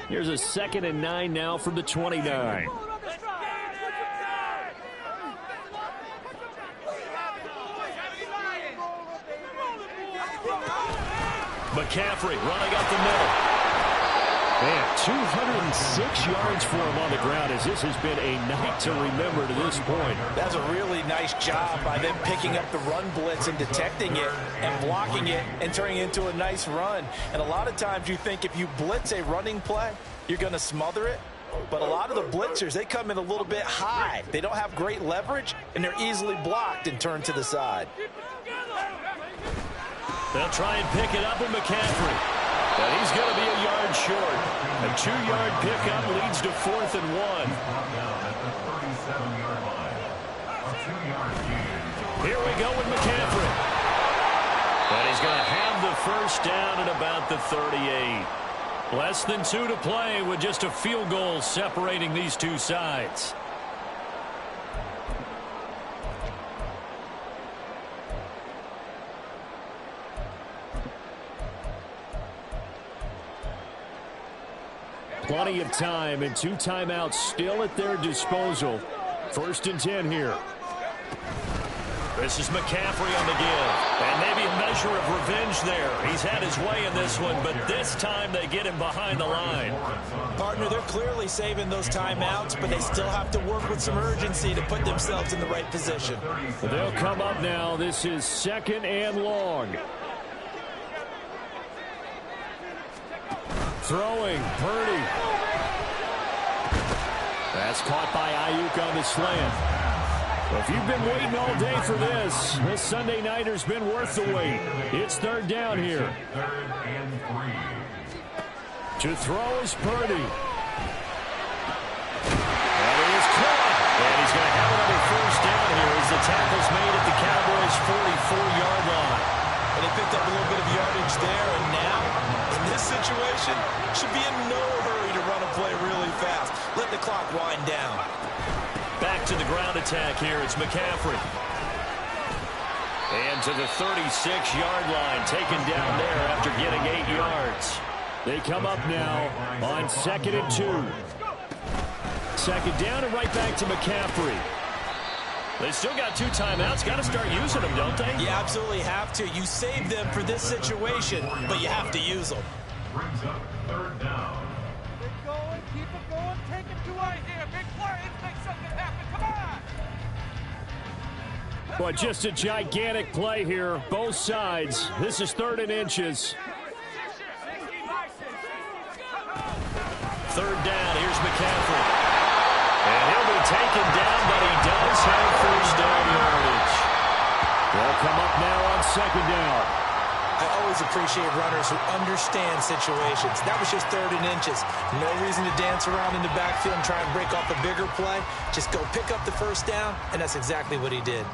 Here's a 2nd and 9 now from the 29. McCaffrey running up the middle. Man, 206 yards for him on the ground as this has been a night to remember to this point. That's a really nice job by them picking up the run blitz and detecting it and blocking it and turning it into a nice run. And a lot of times you think if you blitz a running play, you're going to smother it. But a lot of the blitzers, they come in a little bit high. They don't have great leverage, and they're easily blocked and turned to the side. They'll try and pick it up with McCaffrey. But he's going to be a yard short. A 2-yard pickup leads to 4th and 1. Here we go with McCaffrey. And he's going to have the first down at about the 38. Less than 2 to play with just a field goal separating these two sides. Plenty of time and 2 timeouts still at their disposal. 1st and 10 here. This is McCaffrey on the give. And maybe a measure of revenge there. He's had his way in this one, but this time they get him behind the line. Partner, they're clearly saving those timeouts, but they still have to work with some urgency to put themselves in the right position. They'll come up now. This is 2nd and long. Throwing, Purdy. That's caught by Ayuk on the slant. If you've been waiting all day for this Sunday nighter's been worth the wait. It's 3rd down here. To throw is Purdy. And he is caught. And he's going to have another 1st down here as the tackle's made at the Cowboys' 44-yard line. And he picked up a little bit of yardage there, and now, in this situation, should be in no hurry to run a play really fast. Let the clock wind down. Back to the ground attack here. It's McCaffrey. And to the 36-yard line, taken down there after getting 8 yards. They come up now on 2nd and 2. 2nd down and right back to McCaffrey. They still got 2 timeouts. Got to start using them, don't they? You absolutely have to. You save them for this situation, but you have to use them. Brings up 3rd down. Keep going, keep it going, take it to right here. Big play, make something happen. Come on. But just a gigantic play here, both sides. This is 3rd and inches. 3rd down, here's McCaffrey. And he'll be taken down, but he does have 1st down yardage. They'll come up now on 2nd down. I always appreciate runners who understand situations. That was just 3rd and inches. No reason to dance around in the backfield and try and break off a bigger play. Just go pick up the 1st down, and that's exactly what he did.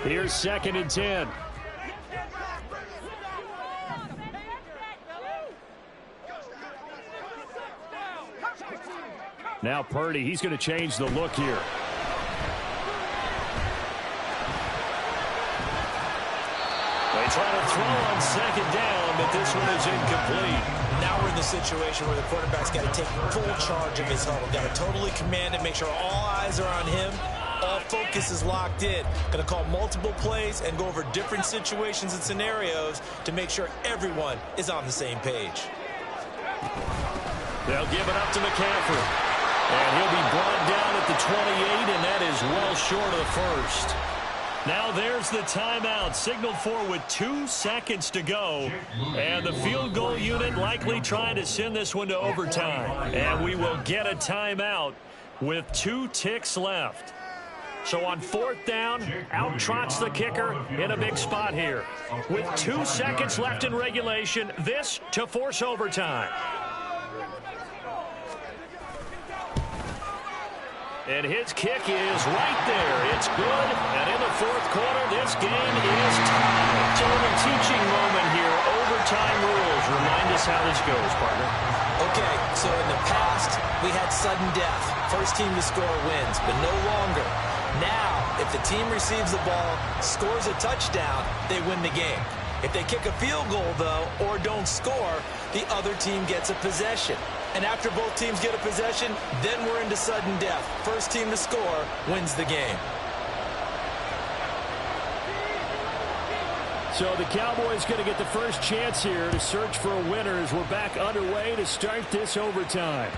Here's 2nd and 10. Now Purdy, he's going to change the look here. They try to throw on 2nd down, but this one is incomplete. Now we're in the situation where the quarterback's got to take full charge of his huddle. Got to totally command it, make sure all eyes are on him. All focus is locked in. Going to call multiple plays and go over different situations and scenarios to make sure everyone is on the same page. They'll give it up to McCaffrey. And he'll be brought down at the 28, and that is well short of the 1st. Now there's the timeout, signaled for with 2 seconds to go. And the field goal unit likely trying to send this one to overtime. And we will get a timeout with 2 ticks left. So on 4th down, out trots the kicker in a big spot here. With 2 seconds left in regulation, this to force overtime. And his kick is right there. It's good. And in the fourth quarter, this game is tied. So a little teaching moment here. Overtime rules. Remind us how this goes, partner. Okay, so in the past, we had sudden death. First team to score wins, but no longer. Now, if the team receives the ball, scores a touchdown, they win the game. If they kick a field goal, though, or don't score, the other team gets a possession. And after both teams get a possession, then we're into sudden death. First team to score wins the game. So the Cowboys going to get the first chance here to search for a winner as we're back underway to start this overtime.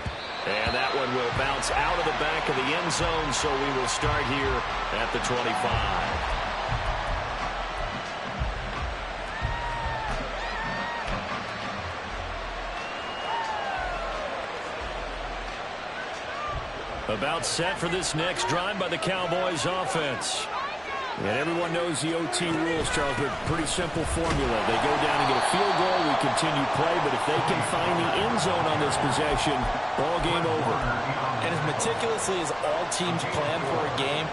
And that one will bounce out of the back of the end zone, so we will start here at the 25. About set for this next drive by the Cowboys offense. And everyone knows the OT rules, Charles, but pretty simple formula. They go down and get a field goal, we continue play, but if they can find the end zone on this possession, ball game over. And as meticulously as all teams plan for a game,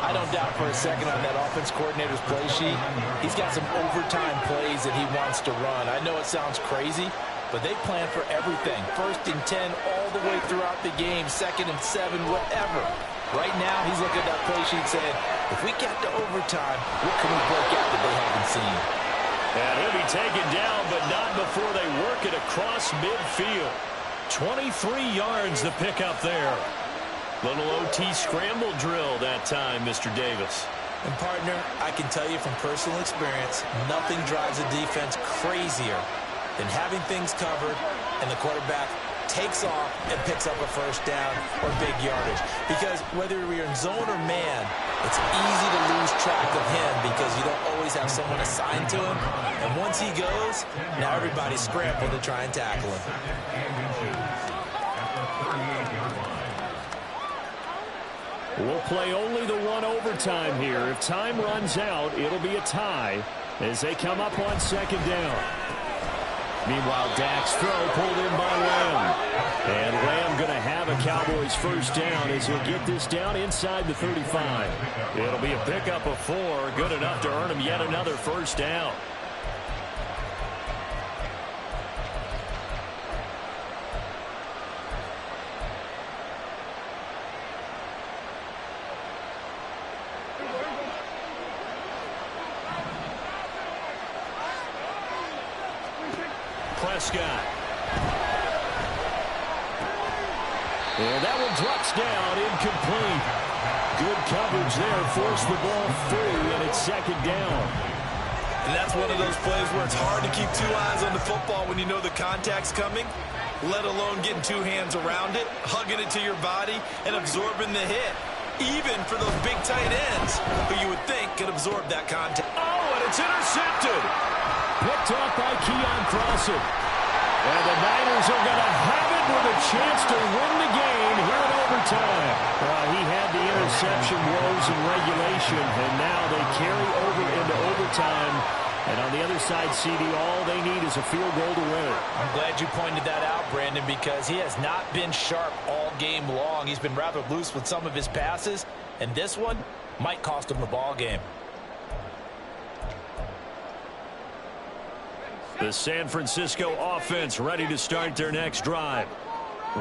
I don't doubt for a second on that offense coordinator's play sheet, he's got some overtime plays that he wants to run. I know it sounds crazy, but they plan for everything. 1st and 10 all the way throughout the game, 2nd and 7, whatever. Right now, he's looking at that play sheet saying, if we get to overtime, what can we break out that they haven't seen? And he'll be taken down, but not before they work it across midfield. 23 yards the pickup there. Little OT scramble drill that time, Mr. Davis. And, partner, I can tell you from personal experience, nothing drives a defense crazier than having things covered and the quarterback takes off and picks up a first down or big yardage. Because whether you're in zone or man, it's easy to lose track of him because you don't always have someone assigned to him. And once he goes, now everybody's scrambling to try and tackle him. We'll play only the one overtime here. If time runs out, it'll be a tie as they come up on 2nd down. Meanwhile, Dak's throw pulled in by Lamb. And Lamb going to have a Cowboys first down as he'll get this down inside the 35. It'll be a pickup of 4, good enough to earn him yet another first down. Prescott. And that one drops down, incomplete. Good coverage there, forced the ball through, and it's 2nd down. And that's one of those plays where it's hard to keep 2 eyes on the football when you know the contact's coming, let alone getting 2 hands around it, hugging it to your body, and absorbing the hit, even for those big tight ends who you would think could absorb that contact. Oh, and it's intercepted. Picked off by Keon Crossen. And the Niners are going to have it with a chance to win the game here in overtime. He had the interception woes in regulation, and now they carry over into overtime. And on the other side, CD, all they need is a field goal to win it. I'm glad you pointed that out, Brandon, because he has not been sharp all game long. He's been rather loose with some of his passes, and this one might cost him the ball game. The San Francisco offense ready to start their next drive.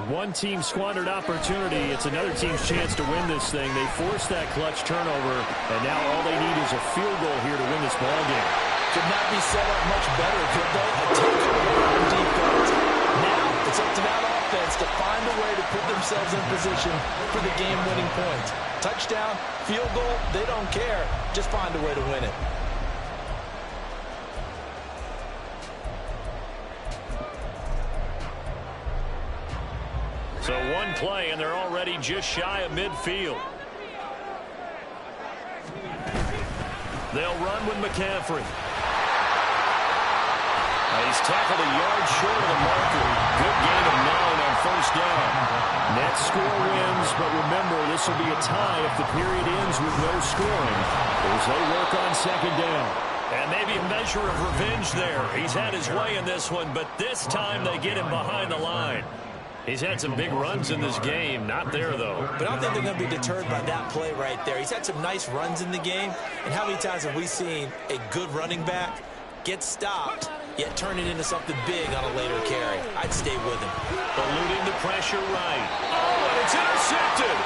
One team squandered opportunity. It's another team's chance to win this thing. They forced that clutch turnover, and now all they need is a field goal here to win this ball game. Could not be set up much better, could they? A takeover on defense. Now it's up to that offense to find a way to put themselves in position for the game-winning points. Touchdown, field goal, they don't care. Just find a way to win it. So one play, and they're already just shy of midfield. They'll run with McCaffrey. He's tackled a yard short of the marker. Good gain of 9 on first down. Net score wins, but remember, this will be a tie if the period ends with no scoring as they work on 2nd down. And maybe a measure of revenge there. He's had his way in this one, but this time they get him behind the line. He's had some big runs in this game. Not there, though. But I don't think they're going to be deterred by that play right there. He's had some nice runs in the game. And how many times have we seen a good running back get stopped, yet turn it into something big on a later carry? I'd stay with him. Eluding the pressure right. Oh, and it's intercepted.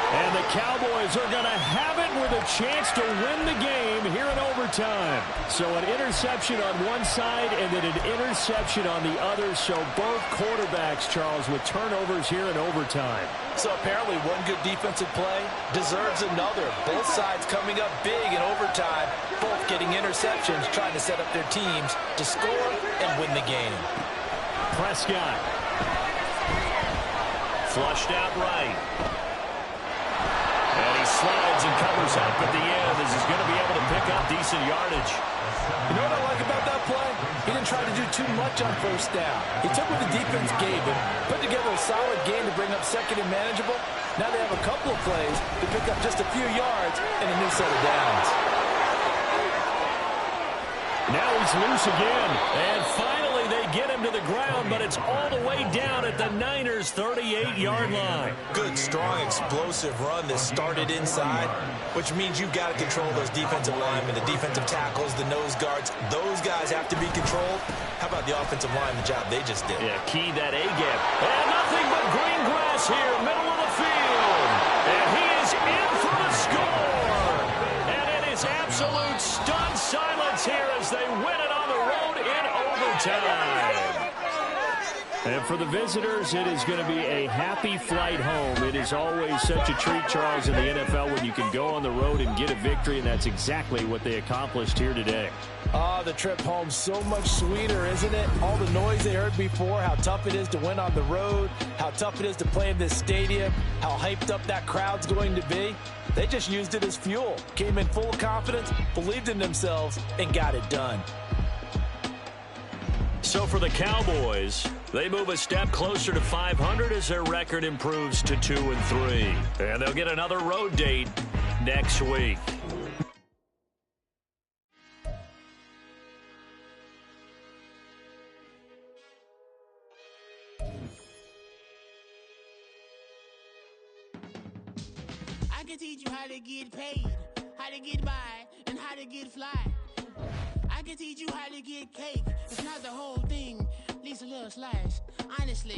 And the Cowboys are going to have it with a chance to win the game here in overtime. So an interception on one side and then an interception on the other. So both quarterbacks, Charles, with turnovers here in overtime. So apparently one good defensive play deserves another. Both sides coming up big in overtime, both getting interceptions, trying to set up their teams to score and win the game. Prescott. Flushed out right. And he slides and covers up at the end as he's going to be able to pick up decent yardage. You know what I like about that play? He didn't try to do too much on first down. He took what the defense gave him, put together a solid game to bring up second and manageable. Now they have a couple of plays to pick up just a few yards and a new set of downs. Now he's loose again, and finally they get him to the ground, but it's all the way down at the Niners' 38-yard line. Good, strong, explosive run that started inside, which means you've got to control those defensive linemen, the defensive tackles, the nose guards. Those guys have to be controlled. How about the offensive line, the job they just did? Yeah, key that A-gap. And nothing but green grass here, middle of the field. And he is in for the score. And it is absolute stunned silence here as they win it on the road in overtime. And for the visitors, it is going to be a happy flight home. It is always such a treat, Charles, in the NFL when you can go on the road and get a victory, and that's exactly what they accomplished here today. The trip home so much sweeter, isn't it? All the noise they heard before, how tough it is to win on the road, how tough it is to play in this stadium, how hyped up that crowd's going to be. They just used it as fuel, came in full of confidence, believed in themselves, and got it done. So for the Cowboys, they move a step closer to 500 as their record improves to 2-3. And they'll get another road date next week. I can teach you how to get paid, how to get by, and how to get fly. I can teach you how to get cake. It's not the whole thing, at least a little slice. Honestly.